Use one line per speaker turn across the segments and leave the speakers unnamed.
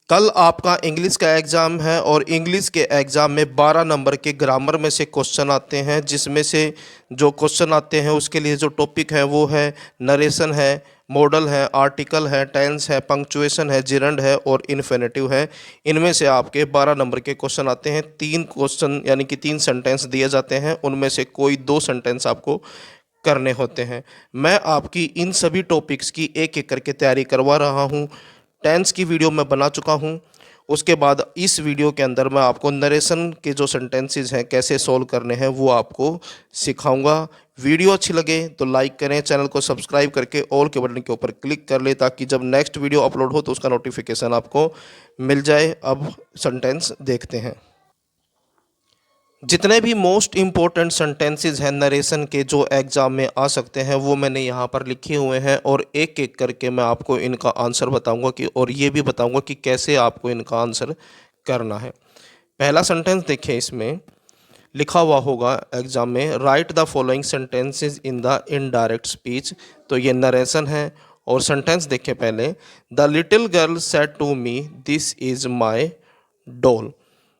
कल आपका इंग्लिश का एग्ज़ाम है और इंग्लिश के एग्ज़ाम में 12 नंबर के ग्रामर में से क्वेश्चन आते हैं, जिसमें से जो क्वेश्चन आते हैं उसके लिए जो टॉपिक है वो है नरेशन है, मॉडल है, आर्टिकल है, टेंस है, पंक्चुएशन है, जिरंड है और इन्फिनेटिव है। इनमें से आपके 12 नंबर के क्वेश्चन आते हैं। 3 क्वेश्चन यानी कि 3 सेंटेंस दिए जाते हैं, उनमें से कोई 2 सेंटेंस आपको करने होते हैं। मैं आपकी इन सभी टॉपिक्स की एक-एक करके तैयारी करवा रहा हूँ। टेंस की वीडियो मैं बना चुका हूँ। उसके बाद इस वीडियो के अंदर मैं आपको नरेशन के जो सेंटेंसेस हैं कैसे सोल्व करने हैं वो आपको सिखाऊंगा। वीडियो अच्छी लगे तो लाइक करें, चैनल को सब्सक्राइब करके ऑल के बटन के ऊपर क्लिक कर ले ताकि जब नेक्स्ट वीडियो अपलोड हो तो उसका नोटिफिकेशन आपको मिल जाए। अब सेंटेंस देखते हैं। जितने भी मोस्ट इम्पोर्टेंट सेंटेंसेस हैं नरेशन के जो एग्ज़ाम में आ सकते हैं वो मैंने यहाँ पर लिखे हुए हैं और एक एक करके मैं आपको इनका आंसर बताऊंगा कि और ये भी बताऊंगा कि कैसे आपको इनका आंसर करना है। पहला सेंटेंस देखिए, इसमें लिखा हुआ होगा एग्ज़ाम में, write the following sentences in the indirect speech. तो ये नरेशन है। और सेंटेंस देखिए पहले, the little girl said to me this is my doll.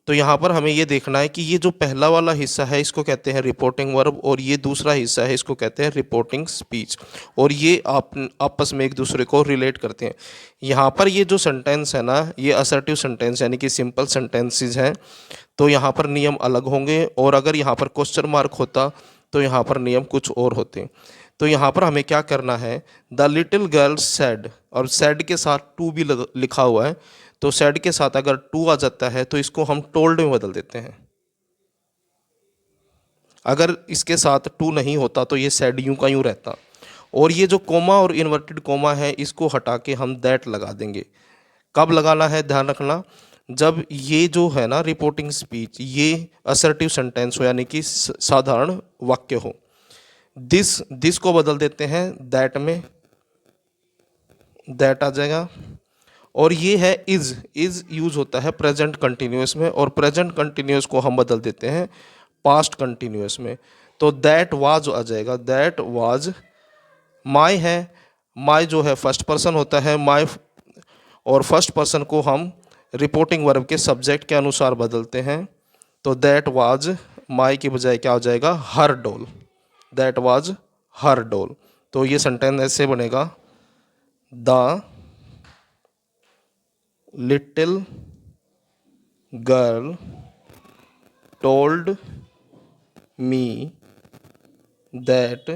तो यहाँ पर हमें ये देखना है कि ये जो पहला वाला हिस्सा है इसको कहते हैं रिपोर्टिंग वर्ब और ये दूसरा हिस्सा है इसको कहते हैं रिपोर्टिंग स्पीच, और ये आपस में एक दूसरे को रिलेट करते हैं। यहाँ पर ये जो सेंटेंस है ना, ये असर्टिव सेंटेंस यानी कि सिंपल सेंटेंसेस हैं, तो यहाँ पर नियम अलग होंगे, और अगर यहाँ पर क्वेश्चन मार्क होता तो यहाँ पर नियम कुछ और होते। तो यहाँ पर हमें क्या करना है, द लिटिल गर्ल सेड, और सेड के साथ टू भी लिखा हुआ है, तो सेड के साथ अगर टू आ जाता है तो इसको हम टोल्ड में बदल देते हैं। अगर इसके साथ टू नहीं होता तो ये सेड यूं का यूं रहता। और ये जो कोमा और इन्वर्टेड कोमा है इसको हटा के हम दैट लगा देंगे। कब लगाना है ध्यान रखना, जब ये जो है ना रिपोर्टिंग स्पीच ये असर्टिव सेंटेंस हो यानी कि साधारण वाक्य हो। दिस को बदल देते हैं दैट में, दैट आ जाएगा। और ये है इज यूज होता है प्रेजेंट कंटिन्यूअस में, और प्रेजेंट कंटिन्यूअस को हम बदल देते हैं पास्ट कंटिन्यूअस में। तो दैट वाज आ जाएगा, दैट वाज। माई है, माई जो है फर्स्ट पर्सन होता है माई, और फर्स्ट पर्सन को हम रिपोर्टिंग वर्ब के सब्जेक्ट के अनुसार बदलते हैं। तो दैट वाज माई की बजाय क्या हो जाएगा, her doll, that was her doll. तो ये सेंटेंस ऐसे बनेगा, the little girl told me that.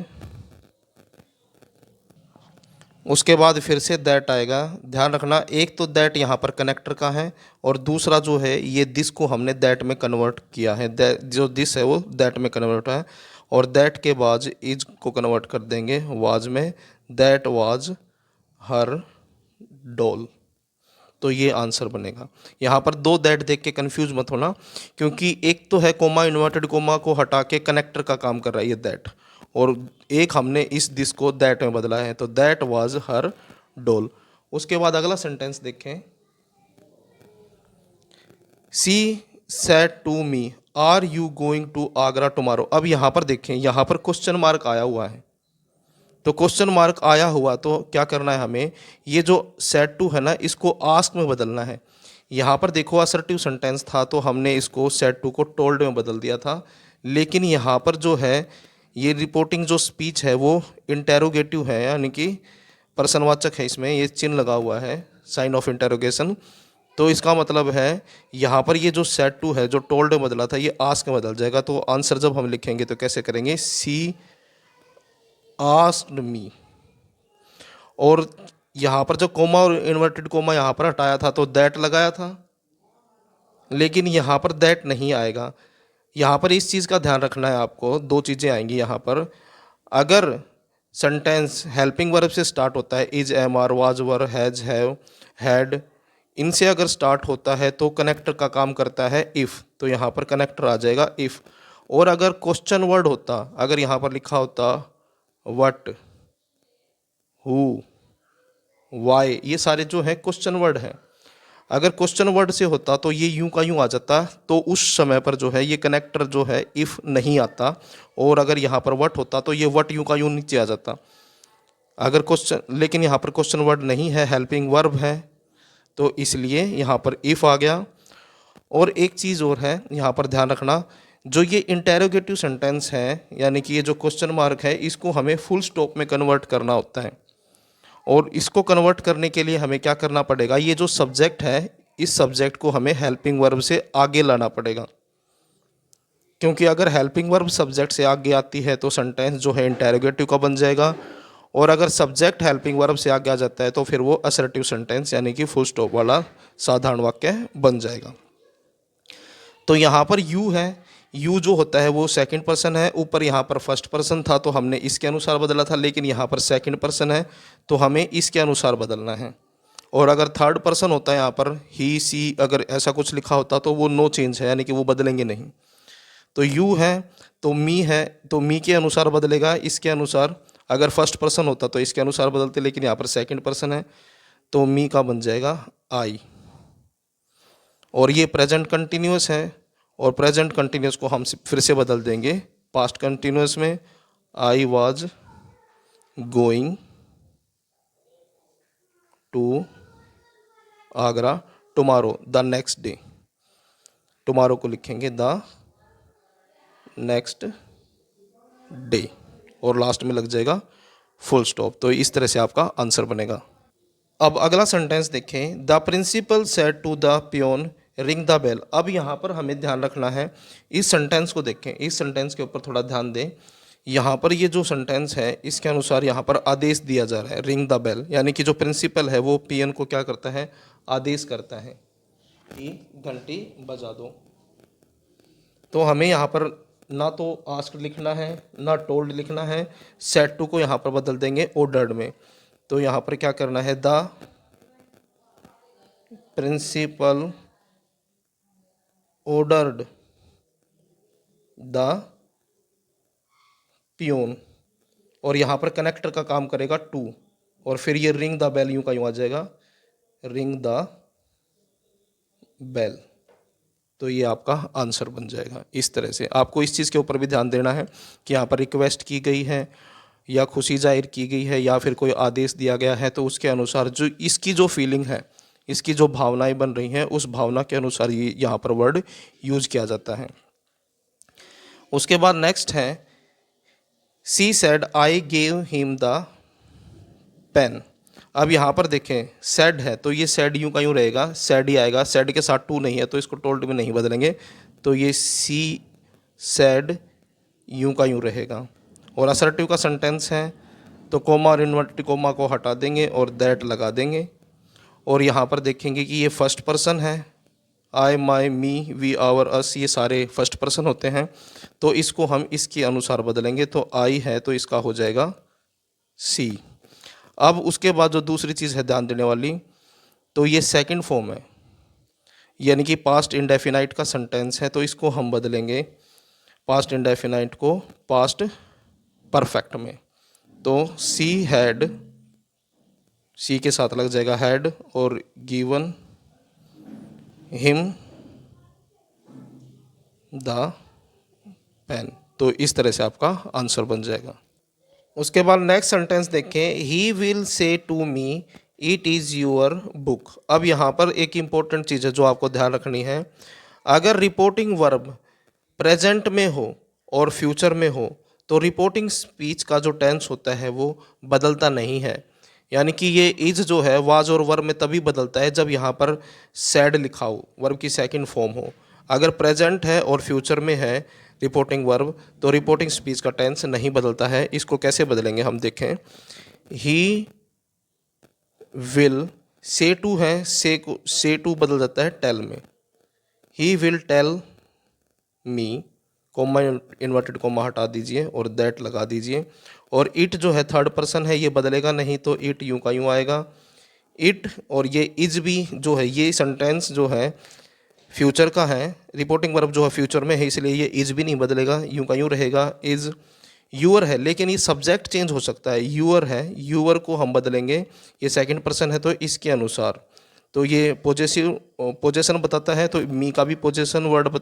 उसके बाद फिर से दैट आएगा। ध्यान रखना, एक तो दैट यहाँ पर कनेक्टर का है और दूसरा जो है ये दिस को हमने दैट में कन्वर्ट किया है। जो दिस है वो दैट में कन्वर्ट है, और दैट के बाद इज को कन्वर्ट कर देंगे वाज में, दैट वाज हर डॉल। तो ये आंसर बनेगा। यहाँ पर दो दैट देख के कंफ्यूज मत होना, क्योंकि एक तो है कोमा, इन्वर्टेड कोमा को हटा के कनेक्टर का काम कर रहा है ये दैट, और एक हमने इस दिस को दैट में बदला है। तो दैट वाज हर डॉल। उसके बाद अगला सेंटेंस देखें, she said to me are you going to Agra tomorrow. अब यहाँ पर देखें, यहाँ पर क्वेश्चन मार्क आया हुआ है, तो क्वेश्चन मार्क आया हुआ तो क्या करना है हमें, ये जो सेड टू है ना इसको आस्क में बदलना है। यहाँ पर देखो असर्टिव सेंटेंस था तो हमने इसको सेड टू को टोल्ड में बदल दिया था, लेकिन यहाँ पर जो है ये रिपोर्टिंग जो स्पीच है वो इंटेरोगेटिव है, यानी कि प्रश्नवाचक है, इसमें ये चिन्ह लगा हुआ है साइन ऑफ इंटेरोगेशन। तो इसका मतलब है यहाँ पर ये जो सेड टू है जो टोल्ड में बदला था ये आस्क में बदल जाएगा। तो आंसर जब हम लिखेंगे तो कैसे करेंगे, सी आस्क्ड मी। और यहाँ पर जो कोमा और इन्वर्टेड कोमा यहाँ पर हटाया था तो दैट लगाया था, लेकिन यहाँ पर दैट नहीं आएगा। यहाँ पर इस चीज़ का ध्यान रखना है आपको, दो चीज़ें आएंगी यहाँ पर। अगर सेंटेंस हेल्पिंग वर्ब से स्टार्ट होता है, is, am, are, was, were, has, have, had, इनसे अगर स्टार्ट होता है तो कनेक्टर का काम करता है इफ़, तो यहाँ पर कनेक्टर आ जाएगा इफ़। और अगर क्वेश्चन वर्ड होता, अगर यहाँ पर लिखा होता व्हाट, हु, वाई, ये सारे जो हैं क्वेश्चन वर्ड हैं, अगर क्वेश्चन वर्ड से होता तो ये यूं का यूं आ जाता, तो उस समय पर जो है ये कनेक्टर जो है इफ़ नहीं आता। और अगर यहाँ पर वट होता तो ये वट यूं का यूं नीचे आ जाता। अगर क्वेश्चन, लेकिन यहाँ पर क्वेश्चन वर्ड नहीं है, हेल्पिंग वर्ब है, तो इसलिए यहाँ पर इफ़ आ गया। और एक चीज़ और है यहाँ पर ध्यान रखना, जो ये इंटेरोगेटिव सेंटेंस है यानी कि ये जो क्वेश्चन मार्क है, इसको हमें फुल स्टॉप में कन्वर्ट करना होता है। और इसको कन्वर्ट करने के लिए हमें क्या करना पड़ेगा, ये जो सब्जेक्ट है इस सब्जेक्ट को हमें हेल्पिंग वर्ब से आगे लाना पड़ेगा, क्योंकि अगर हेल्पिंग वर्ब सब्जेक्ट से आगे आती है तो सेंटेंस जो है इंटेरोगेटिव का बन जाएगा, और अगर सब्जेक्ट हेल्पिंग वर्ब से आगे आ जाता है तो फिर वो असर्टिव सेंटेंस यानी कि फुल स्टॉप वाला साधारण वाक्य बन जाएगा। तो यहाँ पर यू है, यू जो होता है वो सेकंड पर्सन है, ऊपर यहाँ पर फर्स्ट पर्सन था तो हमने इसके अनुसार बदला था, लेकिन यहाँ पर सेकंड पर्सन है तो हमें इसके अनुसार बदलना है। और अगर थर्ड पर्सन होता है यहाँ पर ही सी, अगर ऐसा कुछ लिखा होता तो वो नो चेंज है यानी कि वो बदलेंगे नहीं। तो यू है तो मी है तो मी के अनुसार बदलेगा, इसके अनुसार। अगर फर्स्ट पर्सन होता तो इसके अनुसार बदलते, लेकिन यहाँ पर सेकंड पर्सन है तो मी का बन जाएगा आई। और ये प्रेजेंट कंटिन्यूअस है, और प्रेजेंट कंटिन्यूअस को हम फिर से बदल देंगे पास्ट कंटिन्यूअस में। I was going to Agra tomorrow the next day. Tomorrow को लिखेंगे द नेक्स्ट डे, और लास्ट में लग जाएगा फुल स्टॉप। तो इस तरह से आपका आंसर बनेगा। अब अगला सेंटेंस देखें, the principal said to the peon ring the bell. अब यहाँ पर हमें ध्यान रखना है, इस सेंटेंस को देखें, इस सेंटेंस के ऊपर थोड़ा ध्यान दें। यहाँ पर ये जो सेंटेंस है इसके अनुसार यहाँ पर आदेश दिया जा रहा है रिंग द बेल, यानी कि जो प्रिंसिपल है वो पियन को क्या करता है, आदेश करता है कि घंटी बजा दो। तो हमें यहाँ पर ना तो आस्क्ड लिखना है ना टोल्ड लिखना है, सेड टू को यहाँ पर बदल देंगे ऑर्डर्ड में। तो यहाँ पर क्या करना है, the principal ordered the peon, और यहाँ पर कनेक्टर का काम करेगा टू, और फिर ये रिंग द बेल यूं का यूं आ जाएगा रिंग द बेल। तो ये आपका आंसर बन जाएगा। इस तरह से आपको इस चीज़ के ऊपर भी ध्यान देना है कि यहाँ पर रिक्वेस्ट की गई है या खुशी जाहिर की गई है या फिर कोई आदेश दिया गया है, तो उसके अनुसार जो इसकी जो फीलिंग है, इसकी जो भावनाएं बन रही हैं, उस भावना के अनुसार ये यहाँ पर वर्ड यूज किया जाता है। उसके बाद नेक्स्ट है, she said I gave him the pen. अब यहाँ पर देखें सेड है तो ये सेड यूं का यूं रहेगा, सेड ही आएगा, सेड के साथ टू नहीं है तो इसको टोल्ड में नहीं बदलेंगे, तो ये सी सेड यूं का यूं रहेगा। और असर्टिव का सेंटेंस है तो कोमा और इन्वर्टेड कोमा को हटा देंगे और दैट लगा देंगे। और यहाँ पर देखेंगे कि ये फर्स्ट पर्सन है, आई माई मी वी आवर अस, ये सारे फर्स्ट पर्सन होते हैं, तो इसको हम इसके अनुसार बदलेंगे। तो आई है तो इसका हो जाएगा सी। अब उसके बाद जो दूसरी चीज़ है ध्यान देने वाली, तो ये सेकंड फॉर्म है यानी कि पास्ट इंडेफिनाइट का सेंटेंस है, तो इसको हम बदलेंगे पास्ट इंडेफिनाइट को पास्ट परफेक्ट में। तो सी हैड, सी के साथ लग जाएगा हैड, और गिवन हिम द पेन। तो इस तरह से आपका आंसर बन जाएगा। उसके बाद नेक्स्ट सेंटेंस देखें, he will say to me it is your book. अब यहाँ पर एक इम्पोर्टेंट चीज़ है जो आपको ध्यान रखनी है, अगर रिपोर्टिंग वर्ब प्रेजेंट में हो और फ्यूचर में हो तो रिपोर्टिंग स्पीच का जो टेंस होता है वो बदलता नहीं है, यानी कि ये इज जो है वाज और वर्ब में तभी बदलता है जब यहाँ पर सैड लिखा हो, वर्ब की सेकंड फॉर्म हो। अगर प्रेजेंट है और फ्यूचर में है रिपोर्टिंग वर्ब तो रिपोर्टिंग स्पीच का टेंस नहीं बदलता है। इसको कैसे बदलेंगे हम देखें, ही विल, से टू है, से टू बदल जाता है टेल में, he will tell me, comma inverted comma हटा दीजिए और दैट लगा दीजिए। और इट जो है थर्ड पर्सन है, ये बदलेगा नहीं तो इट यूं का यूं आएगा इट। और ये इज भी जो है, ये सेंटेंस जो है फ्यूचर का है, रिपोर्टिंग वर्ब जो है फ्यूचर में है, इसलिए ये इज भी नहीं बदलेगा, यूं का यूं रहेगा इज। यूअर है लेकिन ये सब्जेक्ट चेंज हो सकता है, यूअर है, यूअर को हम बदलेंगे, ये सेकंड पर्सन है तो इसके अनुसार। तो ये पोजेशन बताता है तो मी का भी पोजेशन वर्ड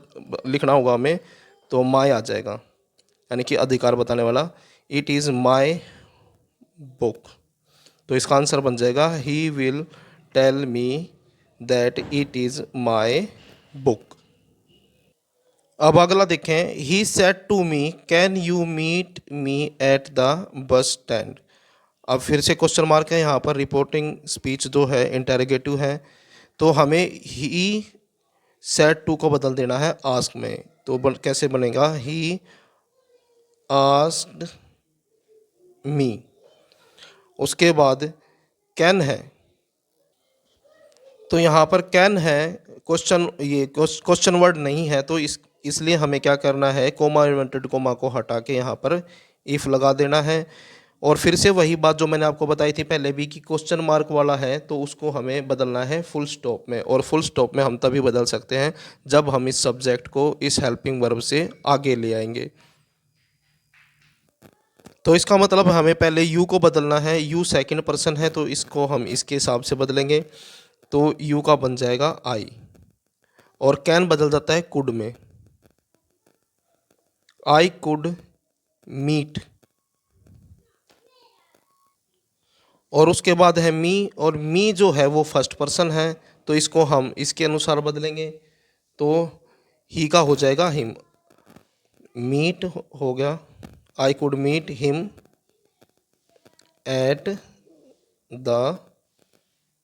लिखना होगा हमें, तो माई आ जाएगा यानी कि अधिकार बताने वाला, इट इज़ माई बुक। तो इसका आंसर बन जाएगा he will tell me that it is my book. अब अगला देखें, he said to me can you meet me at the bus stand. अब फिर से क्वेश्चन मार्क है यहाँ पर, रिपोर्टिंग स्पीच जो है इंटेरोगेटिव है, तो हमें ही सेड टू को बदल देना है आस्क में। तो कैसे बनेगा, ही आस्क्ड मी। उसके बाद कैन है, तो यहाँ पर कैन है, क्वेश्चन ये क्वेश्चन वर्ड नहीं है, तो इसलिए हमें क्या करना है, कोमा इन्वर्टेड कोमा को हटा के यहाँ पर इफ़ लगा देना है। और फिर से वही बात जो मैंने आपको बताई थी पहले भी कि क्वेश्चन मार्क वाला है तो उसको हमें बदलना है फुल स्टॉप में, और फुल स्टॉप में हम तभी बदल सकते हैं जब हम इस सब्जेक्ट को इस हेल्पिंग वर्ब से आगे ले आएंगे। तो इसका मतलब हमें पहले यू को बदलना है, यू सेकंड पर्सन है तो इसको हम इसके हिसाब से बदलेंगे, तो यू का बन जाएगा आई, और कैन बदल जाता है कुड में, आई कुड मीट। और उसके बाद है मी, और मी जो है वो फर्स्ट पर्सन है तो इसको हम इसके अनुसार बदलेंगे, तो ही का हो जाएगा हिम, मीट हो गया, I could meet him at the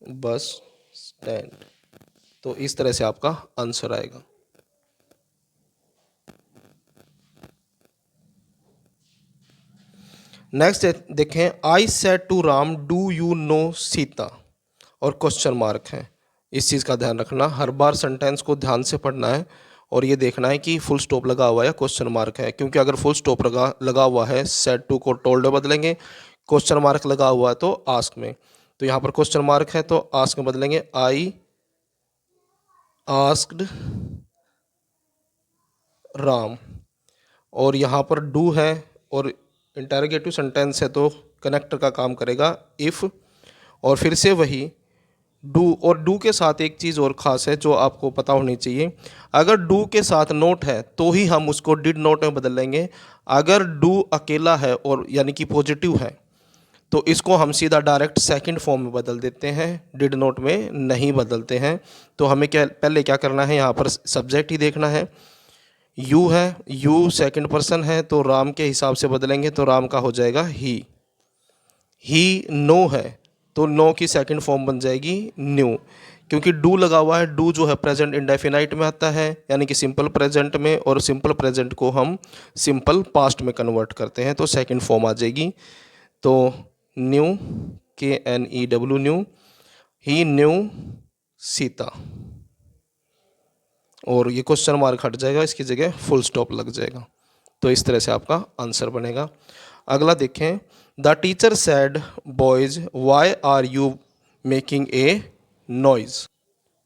bus stand. तो इस तरह से आपका आंसर आएगा। नेक्स्ट देखें, I said to Ram do you know Sita, और क्वेश्चन मार्क है। इस चीज़ का ध्यान रखना, हर बार सेंटेंस को ध्यान से पढ़ना है और ये देखना है कि फुल स्टॉप लगा हुआ है या क्वेश्चन मार्क है, क्योंकि अगर फुल स्टॉप लगा हुआ है सेड टू को टोल्ड बदलेंगे, क्वेश्चन मार्क लगा हुआ है तो आस्क में। तो यहाँ पर क्वेश्चन मार्क है तो आस्क में बदलेंगे, आई आस्क्ड राम। और यहाँ पर डू है और इंटरोगेटिव सेंटेंस है तो कनेक्टर का काम करेगा इफ़। और फिर से वही डू, और डू के साथ एक चीज़ और ख़ास है जो आपको पता होनी चाहिए, अगर डू के साथ नोट है तो ही हम उसको डिड नोट में बदल लेंगे। अगर डू अकेला है और यानी कि पॉजिटिव है तो इसको हम सीधा डायरेक्ट सेकंड फॉर्म में बदल देते हैं, डिड नोट में नहीं बदलते हैं। तो हमें क्या पहले क्या करना है, यहाँ पर सब्जेक्ट ही देखना है, यू है, यू सेकंड पर्सन है तो राम के हिसाब से बदलेंगे, तो राम का हो जाएगा ही नो है तो नो की सेकंड फॉर्म बन जाएगी न्यू, क्योंकि डू लगा हुआ है, डू जो है प्रेजेंट इंडेफिनाइट में आता है यानी कि सिंपल प्रेजेंट में, और सिंपल प्रेजेंट को हम सिंपल पास्ट में कन्वर्ट करते हैं तो सेकंड फॉर्म आ जाएगी, तो न्यू KNEW न्यू, ही न्यू सीता, और ये क्वेश्चन मार्क हट जाएगा, इसकी जगह फुल स्टॉप लग जाएगा। तो इस तरह से आपका आंसर बनेगा। अगला देखें, the teacher said boys why are you making a noise.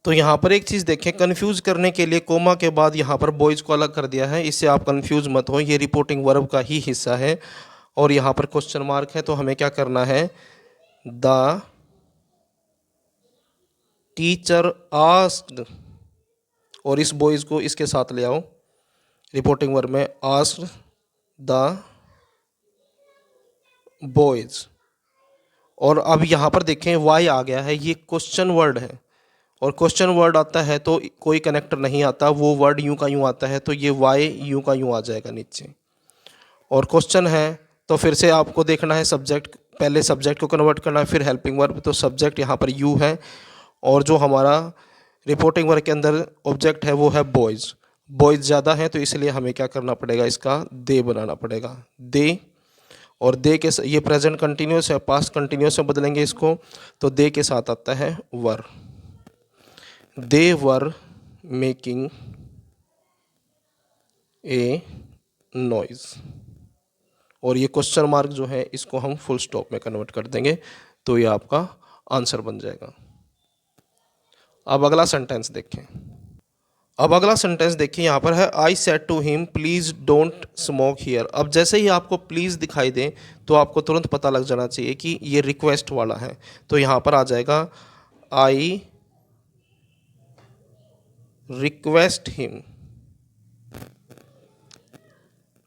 तो यहाँ पर एक चीज़ देखें, कंफ्यूज करने के लिए कोमा के बाद यहाँ पर बॉयज़ को अलग कर दिया है, इससे आप कंफ्यूज मत हो, ये रिपोर्टिंग वर्ब का ही हिस्सा है। और यहाँ पर क्वेश्चन मार्क है तो हमें क्या करना है, द टीचर आस्क्ड, और इस बॉयज़ को इसके साथ ले आओ रिपोर्टिंग वर्ब में, आस्क्ड द बॉयज़। और अब यहाँ पर देखें वाई आ गया है, ये क्वेश्चन वर्ड है, और क्वेश्चन वर्ड आता है तो कोई कनेक्टर नहीं आता, वो वर्ड यूं का यूं आता है तो ये वाई यूं का यूं आ जाएगा नीचे। और क्वेश्चन है तो फिर से आपको देखना है सब्जेक्ट, पहले सब्जेक्ट को कन्वर्ट करना है फिर हेल्पिंग वर्ब, तो सब्जेक्ट यहाँ पर यू है, और जो हमारा रिपोर्टिंग वर्ब के अंदर ऑब्जेक्ट है वो है बॉयज़। बॉयज़ ज़्यादा है तो इसलिए हमें क्या करना पड़ेगा, इसका दे बनाना पड़ेगा, दे। और दे के ये प्रेजेंट कंटिन्यूस है, पास्ट कंटिन्यूस में बदलेंगे इसको, तो दे के साथ आता है वर, दे वर मेकिंग ए नॉइज़। और ये क्वेश्चन मार्क जो है इसको हम फुल स्टॉप में कन्वर्ट कर देंगे तो ये आपका आंसर बन जाएगा। अब अगला सेंटेंस देखें, अब अगला सेंटेंस देखिए, यहाँ पर है I said to him please don't smoke here. अब जैसे ही आपको प्लीज़ दिखाई दे तो आपको तुरंत पता लग जाना चाहिए कि ये रिक्वेस्ट वाला है, तो यहाँ पर आ जाएगा आई रिक्वेस्ट हिम।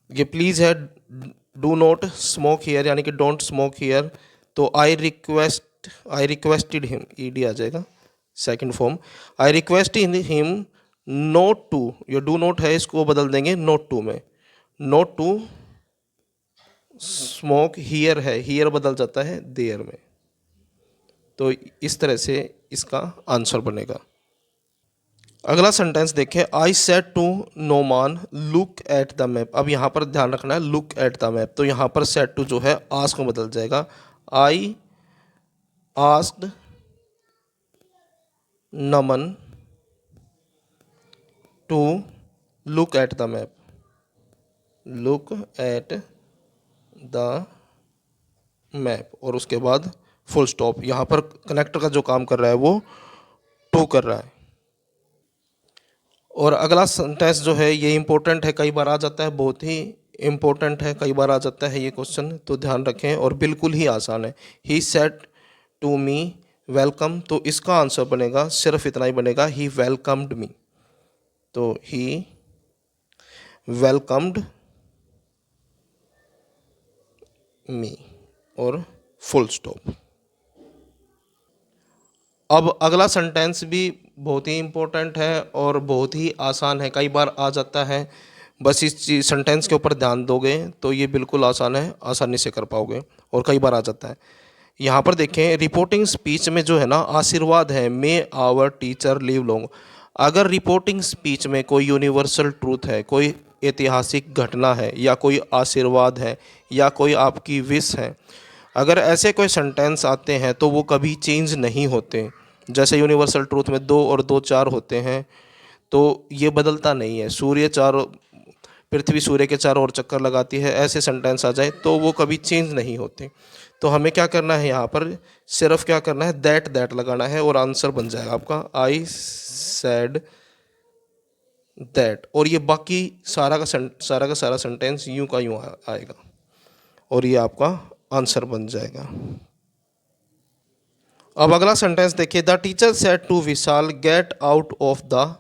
ये प्लीज़ है, डू नॉट स्मोक हियर यानी कि डोंट स्मोक हियर, तो आई रिक्वेस्टेड हिम, ED आ जाएगा, second form, I request in him not to, ये डू नोट है इसको बदल देंगे नोट टू में, नोट टू स्मोक, हियर है, हियर बदल जाता है देयर में। तो इस तरह से इसका आंसर बनेगा। अगला सेंटेंस देखें, I said to Noman look at the map. अब यहाँ पर ध्यान रखना है लुक एट द मैप, तो यहाँ पर सेड टू जो है आस्क में बदल जाएगा। I asked Naman to look at the map, look at the map, और उसके बाद फुल स्टॉप। यहाँ पर कनेक्टर का जो काम कर रहा है वो टू कर रहा है। और अगला सेंटेंस जो है ये इंपॉर्टेंट है, कई बार आ जाता है, बहुत ही इंपॉर्टेंट है, कई बार आ जाता है ये क्वेश्चन, तो ध्यान रखें, और बिल्कुल ही आसान है। He said to me welcome, तो इसका आंसर बनेगा सिर्फ इतना ही बनेगा, ही वेलकम्ड मी। तो ही वेलकम्ड मी और फुल स्टॉप। अब अगला सेंटेंस भी बहुत ही इम्पोर्टेंट है और बहुत ही आसान है, कई बार आ जाता है, बस इस चीज सेंटेंस के ऊपर ध्यान दोगे तो ये बिल्कुल आसान है, आसानी से कर पाओगे, और कई बार आ जाता है। यहाँ पर देखें, रिपोर्टिंग स्पीच में जो है ना आशीर्वाद है, मे आवर टीचर लिव लॉन्ग। अगर रिपोर्टिंग स्पीच में कोई यूनिवर्सल ट्रूथ है, कोई ऐतिहासिक घटना है, या कोई आशीर्वाद है, या कोई आपकी विश है, अगर ऐसे कोई सेंटेंस आते हैं तो वो कभी चेंज नहीं होते। जैसे यूनिवर्सल ट्रूथ में 2 और 2 4 होते हैं, तो ये बदलता नहीं है। पृथ्वी सूर्य के चारों ओर चक्कर लगाती है, ऐसे सेंटेंस आ जाए तो वो कभी चेंज नहीं होते। तो हमें क्या करना है, यहाँ पर सिर्फ क्या करना है, दैट लगाना है, और आंसर बन जाएगा आपका आई सेड दैट। और ये बाकी सारा का सारा सेंटेंस यूं का यूं आएगा, और ये आपका आंसर बन जाएगा। अब अगला सेंटेंस देखिए, the teacher said to Vishal get out of the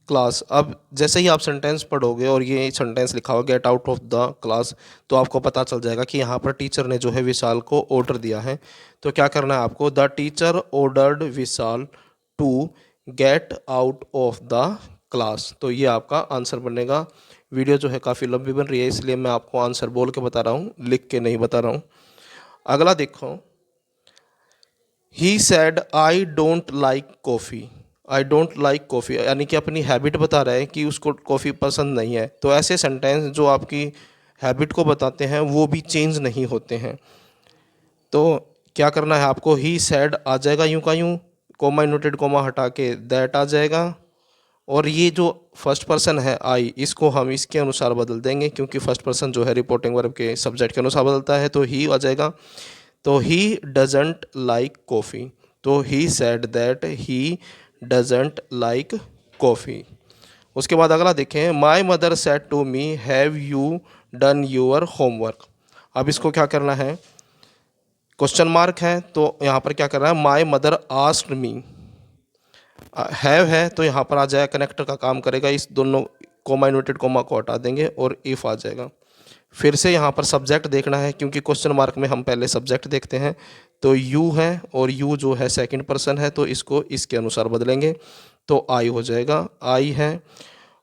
class. अब जैसे ही आप सेंटेंस पढ़ोगे और ये सेंटेंस लिखा हुआ gate out of the class, तो आपको पता चल जाएगा कि यहाँ पर टीचर ने जो है विशाल को ऑर्डर दिया है। तो क्या करना है आपको, the teacher ordered Vishal to get out of the class. तो ये आपका आंसर बनेगा। वीडियो जो है काफ़ी लंबी बन रही है, इसलिए मैं आपको आंसर बोल के बता रहा हूँ, लिख के नहीं बता रहा हूँ। अगला देखो, he said I don't like coffee. I don't like coffee यानी कि अपनी हैबिट बता रहा है कि उसको कॉफ़ी पसंद नहीं है। तो ऐसे सेंटेंस जो आपकी हैबिट को बताते हैं वो भी चेंज नहीं होते हैं। तो क्या करना है आपको, ही सैड आ जाएगा यूं का यूं, कोमा इनवर्टेड कोमा हटा के दैट आ जाएगा, और ये जो फर्स्ट पर्सन है आई, इसको हम इसके अनुसार बदल देंगे, क्योंकि फर्स्ट पर्सन जो है रिपोर्टिंग वर्ब के सब्जेक्ट के अनुसार बदलता है, तो ही आ जाएगा। तो ही डजेंट लाइक कॉफ़ी, तो he said that he doesn't like coffee. उसके बाद अगला देखें, my mother said to me have you done your homework. अब इसको क्या करना है, क्वेश्चन मार्क है, तो यहाँ पर क्या करना है, माई मदर आस्क्ड मी, हैव है तो यहाँ पर आ जाएगा, कनेक्टर का काम करेगा, इस दोनों कोमा इनवर्टेड कोमा को हटा देंगे और इफ़ आ जाएगा। फिर से यहाँ पर सब्जेक्ट देखना है, क्योंकि क्वेश्चन मार्क में हम पहले सब्जेक्ट देखते हैं। तो यू है, और यू जो है सेकंड पर्सन है, तो इसको इसके अनुसार बदलेंगे, तो आई हो जाएगा, आई है।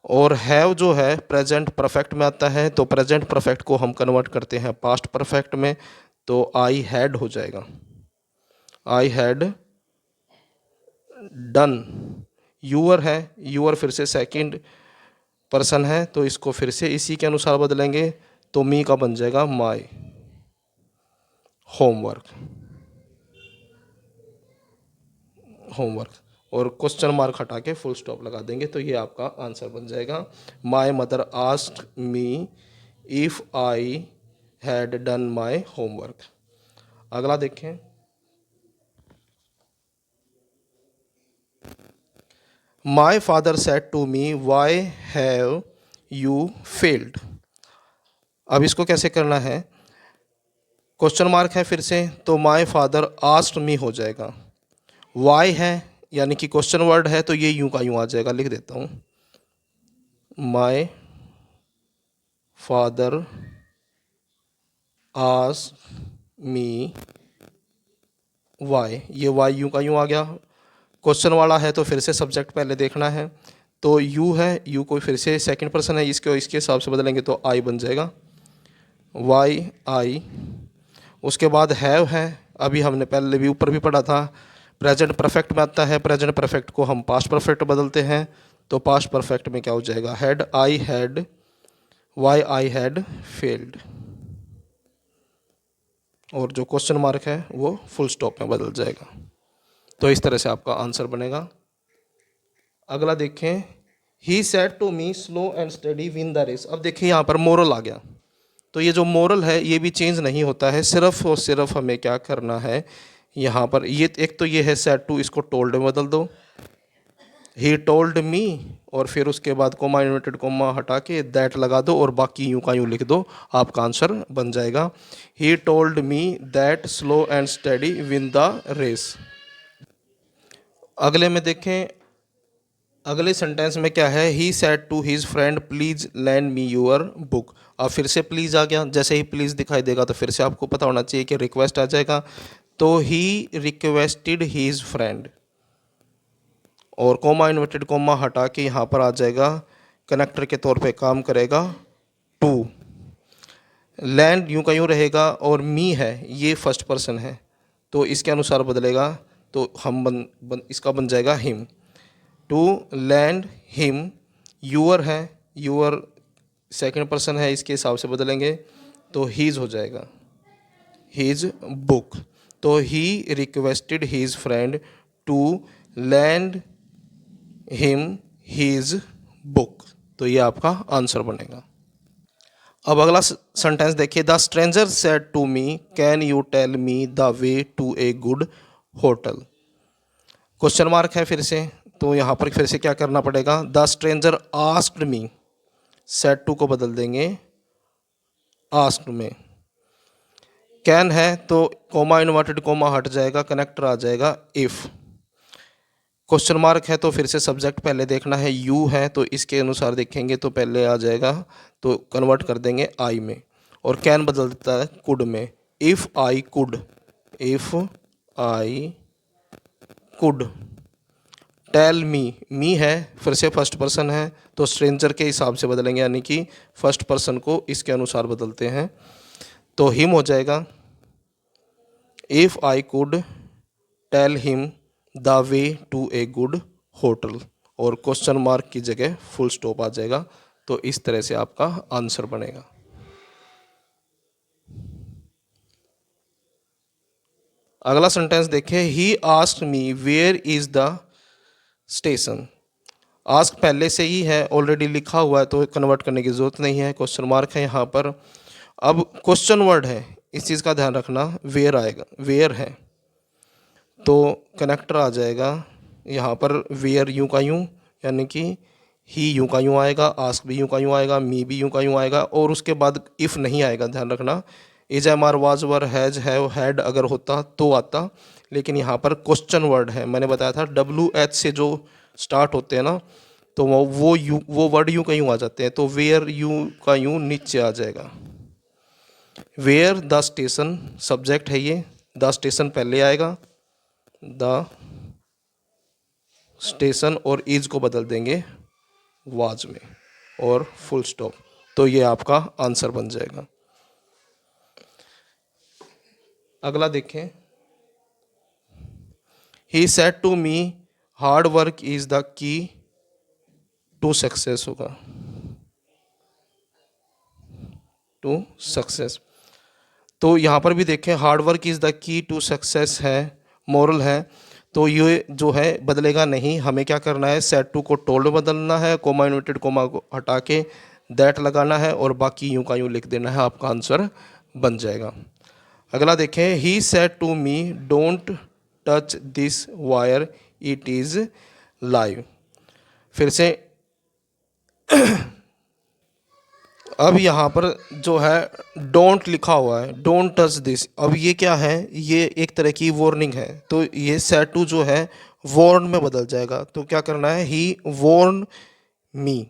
और हैव जो है प्रेजेंट परफेक्ट में आता है, तो प्रेजेंट परफेक्ट को हम कन्वर्ट करते हैं पास्ट परफेक्ट में, तो आई हैड हो जाएगा, आई हैड डन। यूअर है, यूअर फिर से सेकंड पर्सन है, तो इसको फिर से इसी के अनुसार बदलेंगे, तो मी का बन जाएगा माई होमवर्क, होमवर्क, और क्वेश्चन मार्क हटा के फुल स्टॉप लगा देंगे, तो ये आपका आंसर बन जाएगा, my mother asked me if I had done my homework. अगला देखें, my father said to me why have you failed. अब इसको कैसे करना है, क्वेश्चन मार्क है फिर से, तो माई फादर आस्क्ड मी हो जाएगा, वाई है यानी कि क्वेश्चन वर्ड है, तो ये यूं का यूं आ जाएगा, लिख देता हूँ, my father asked me why, ये वाई यूं का यूं आ गया, क्वेश्चन वाला है तो फिर से सब्जेक्ट पहले देखना है। तो यू है, यू को फिर से सेकंड पर्सन है, इसके हिसाब से बदलेंगे तो आई बन जाएगा, वाई आई। उसके बाद हैव है, अभी हमने पहले भी ऊपर भी पढ़ा था, प्रेजेंट परफेक्ट में आता है। प्रेजेंट परफेक्ट को हम पास्ट परफेक्ट बदलते हैं, तो पास्ट परफेक्ट में क्या हो जाएगा, had I had, why I had failed. और जो क्वेश्चन मार्क है वो फुल स्टॉप में बदल जाएगा। तो इस तरह से आपका आंसर बनेगा। अगला देखें, he said to me slow and steady win the race. अब देखिए यहाँ पर मोरल आ गया। तो ये जो मोरल है ये भी चेंज नहीं होता है, सिर्फ और सिर्फ हमें क्या करना है यहाँ पर, ये एक तो ये है सेड टू, इसको टोल्ड में बदल दो, ही टोल्ड मी, और फिर उसके बाद कोमा इन्वर्टेड कोमा हटा के दैट लगा दो और बाकी यूं का यूं लिख दो, आपका आंसर बन जाएगा। He told me that slow and steady win the race. अगले में देखें, अगले सेंटेंस में क्या है, he said to his friend please lend me your book. अब फिर से प्लीज़ आ गया, जैसे ही प्लीज़ दिखाई देगा तो फिर से आपको पता होना चाहिए कि रिक्वेस्ट आ जाएगा। तो ही रिक्वेस्टेड हिज फ्रेंड, और कोमा इन्वर्टेड कोमा हटा के यहाँ पर आ जाएगा, कनेक्टर के तौर पे काम करेगा टू। लैंड यूं का यूं रहेगा, और मी है ये फर्स्ट पर्सन है तो इसके अनुसार बदलेगा, तो हम इसका बन जाएगा him, to lend him. Your है, यूअर सेकंड पर्सन है, इसके हिसाब से बदलेंगे तो हीज हो जाएगा, हीज बुक। तो he requested his friend to lend him his book. तो ये आपका आंसर बनेगा। अब अगला सेंटेंस देखिए, the stranger said to me can you tell me the way to a good hotel. Question mark है फिर से, तो यहाँ पर फिर से क्या करना पड़ेगा, the stranger asked me, said to को बदल देंगे आस्क्ड में। कैन है तो कोमा इन्वर्टेड कोमा हट जाएगा, कनेक्टर आ जाएगा इफ़। क्वेश्चन मार्क है तो फिर से सब्जेक्ट पहले देखना है, यू है तो इसके अनुसार देखेंगे तो पहले आ जाएगा, तो कन्वर्ट कर देंगे आई में, और कैन बदल देता है कुड में, if I could, if I could tell me. Me है फिर से फर्स्ट पर्सन है तो स्ट्रेंजर के हिसाब से बदलेंगे, यानी कि फर्स्ट पर्सन को इसके अनुसार बदलते हैं, तो हिम हो जाएगा, if I could tell him the way to a good hotel, और क्वेश्चन मार्क की जगह फुल स्टॉप आ जाएगा। तो इस तरह से आपका आंसर बनेगा। अगला सेंटेंस देखें, he asked me where is the station. Ask पहले से ही है, ऑलरेडी लिखा हुआ है तो कन्वर्ट करने की ज़रूरत नहीं है, क्वेश्चन मार्क है यहाँ पर। अब क्वेश्चन वर्ड है, इस चीज़ का ध्यान रखना, वेयर आएगा, वेयर है तो कनेक्टर आ जाएगा यहाँ पर, वेयर यूं का यूं, यानी कि ही यूं का यूं आएगा, आस्क भी यूं का यूं आएगा, मी भी यूं का यूं आएगा, और उसके बाद इफ़ नहीं आएगा, ध्यान रखना। Is am are was were has have had अगर होता तो आता, लेकिन यहाँ पर क्वेश्चन वर्ड है, मैंने बताया था WH से जो स्टार्ट होते हैं ना, तो वो वर्ड यूं का यूं आ जाते हैं, तो वेयर यूं का यूं नीचे आ जाएगा। वेयर द स्टेशन सब्जेक्ट है ये, द स्टेशन पहले आएगा, द स्टेशन, और इज को बदल देंगे वाज में, और फुल स्टॉप। तो ये आपका आंसर बन जाएगा। अगला देखें, he said to me hard work is the key to success, होगा टू सक्सेस। तो यहाँ पर भी देखें, hard work is the key to success है, मोरल है, तो ये जो है बदलेगा नहीं, हमें क्या करना है, सेड टू को टोल्ड बदलना है, कोमा इन्वर्टेड कोमा को हटा के दैट लगाना है, और बाकी यूं का यूं लिख देना है, आपका आंसर बन जाएगा। अगला देखें, he said to me don't touch this wire it is live. फिर से अब यहाँ पर जो है डोंट लिखा हुआ है, डोंट टच दिस, अब ये क्या है, ये एक तरह की वार्निंग है, तो ये सेड टू जो है वार्न में बदल जाएगा। तो क्या करना है, ही वार्न मी।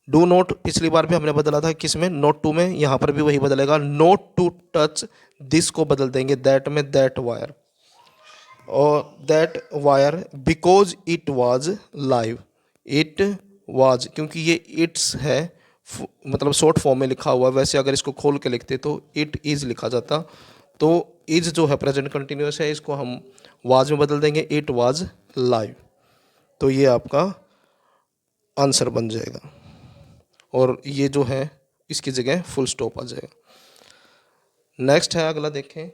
डू नोट पिछली बार भी हमने बदला था किस में, नोट टू में, यहाँ पर भी वही बदलेगा, नोट टू टच दिस को बदल देंगे दैट में, दैट वायर। और that wire because it was live, it was क्योंकि ये इट्स है मतलब शॉर्ट फॉर्म में लिखा हुआ है, वैसे अगर इसको खोल के लिखते तो इट इज़ लिखा जाता। तो इज जो है प्रेजेंट कंटिन्यूस है, इसको हम वाज में बदल देंगे, इट वाज लाइव। तो ये आपका आंसर बन जाएगा और ये जो है इसकी जगह फुल स्टॉप आ जाएगा। नेक्स्ट है अगला देखें।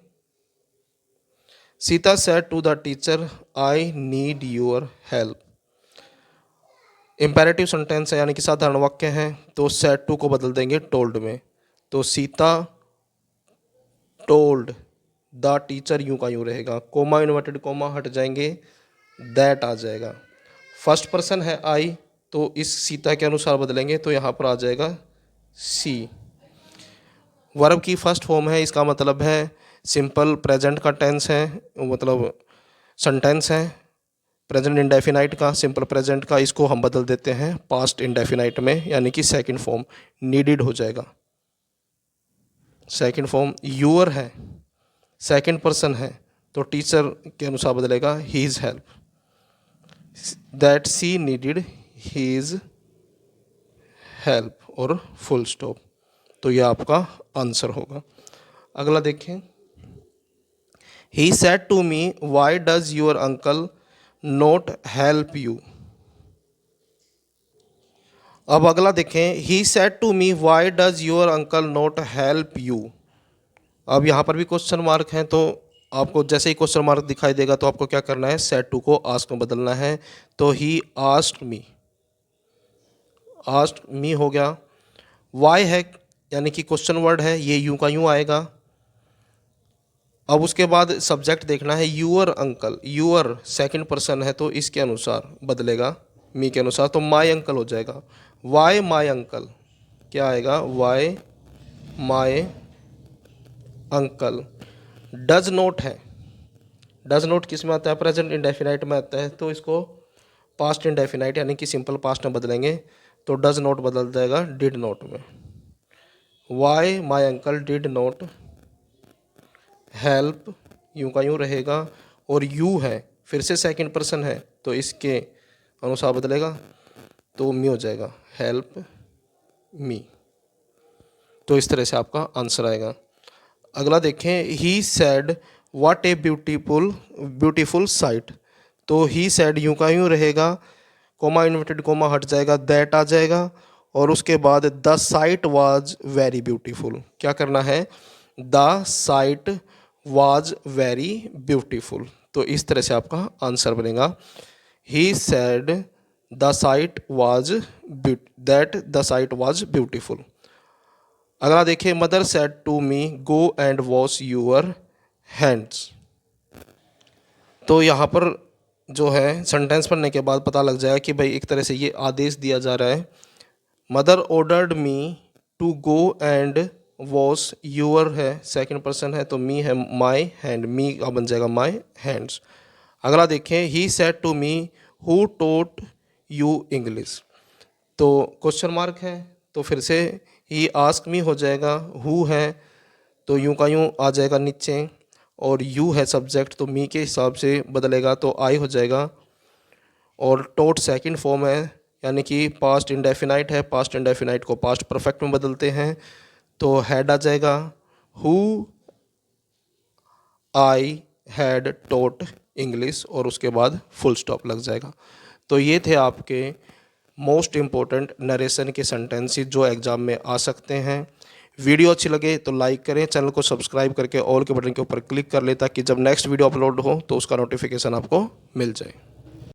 Sita said to the teacher I need your help. Imperative sentence है यानी कि साधारण वाक्य है, तो सेड टू को बदल देंगे टोल्ड में। तो सीता टोल्ड द टीचर, यूं का यूं रहेगा, कोमा इन्वर्टेड कोमा हट जाएंगे, दैट आ जाएगा। फर्स्ट पर्सन है आई, तो इस सीता के अनुसार बदलेंगे तो यहाँ पर आ जाएगा सी। वर्ब की फर्स्ट फॉर्म है, इसका मतलब है सिंपल प्रेजेंट का टेंस है, मतलब सेंटेंस है प्रेजेंट इंडेफिनाइट का, सिंपल प्रेजेंट का, इसको हम बदल देते हैं पास्ट इंडेफिनाइट में, यानी कि सेकंड फॉर्म नीडेड हो जाएगा। सेकंड फॉर्म यूअर है, सेकंड पर्सन है, तो टीचर के अनुसार बदलेगा his help, that she needed his help और फुल स्टॉप। तो यह आपका आंसर होगा। अगला देखें। He said to me why does your uncle not help you. अब अगला देखें। He said to me why does your uncle not help you. अब यहाँ पर भी क्वेश्चन मार्क है, तो आपको जैसे ही क्वेश्चन मार्क दिखाई देगा तो आपको क्या करना है, सेड टू को आस्क में बदलना है। तो ही आस्क्ड मी, आस्क्ड मी हो गया। वाई है यानी कि क्वेश्चन वर्ड है, ये यूं का यूं आएगा। अब उसके बाद सब्जेक्ट देखना है, your uncle, your second person है तो इसके अनुसार बदलेगा मी के अनुसार, तो माय अंकल हो जाएगा। वाई माय अंकल क्या आएगा, why my uncle. Does not है, डज नॉट किस में आता है, प्रेजेंट इंडेफिनाइट में आता है, तो इसको पास्ट इंडेफिनाइट यानी कि सिंपल पास्ट में बदलेंगे, तो डज नॉट बदल जाएगा डिड नॉट में। Why my uncle did not help, यूं का यूं रहेगा, और यू है फिर से सेकंड पर्सन है तो इसके अनुसार बदलेगा, तो मी हो जाएगा हेल्प मी। तो इस तरह से आपका आंसर आएगा। अगला देखें। He said what a beautiful sight. तो ही सैड यूं का यूं रहेगा, कोमा इन्वर्टेड कोमा हट जाएगा, दैट आ जाएगा, और उसके बाद the sight was very beautiful. क्या करना है, the sight was very beautiful. तो इस तरह से आपका आंसर बनेगा। He said the sight was that the sight was beautiful. अगला देखिए। Mother said to me go and wash your hands. तो यहाँ पर जो है सेंटेंस पढ़ने के बाद पता लग जाएगा कि भाई एक तरह से ये आदेश दिया जा रहा है। Mother ordered me to go and wash, your है सेकंड पर्सन है तो मी है, माई हैंड, मी का बन जाएगा माई हैंड्स। अगला देखें। He said to me who taught you English. तो क्वेश्चन मार्क है तो फिर से ही आस्क मी हो जाएगा, हु है तो यूं का यूं आ जाएगा नीचे, और यू है सब्जेक्ट तो मी के हिसाब से बदलेगा तो आई हो जाएगा, और टोट सेकंड फॉर्म है यानी कि पास्ट इंडेफिनाइट है, पास्ट इंडेफिनाइट को पास्ट परफेक्ट में बदलते हैं तो हैड आ जाएगा, who I had taught English, और उसके बाद फुल स्टॉप लग जाएगा। तो ये थे आपके मोस्ट इम्पोर्टेंट नरेशन के सेंटेंसेस जो एग्ज़ाम में आ सकते हैं। वीडियो अच्छी लगे तो लाइक करें, चैनल को सब्सक्राइब करके ऑल के बटन के ऊपर क्लिक कर लें ताकि जब नेक्स्ट वीडियो अपलोड हो तो उसका नोटिफिकेशन आपको मिल जाए।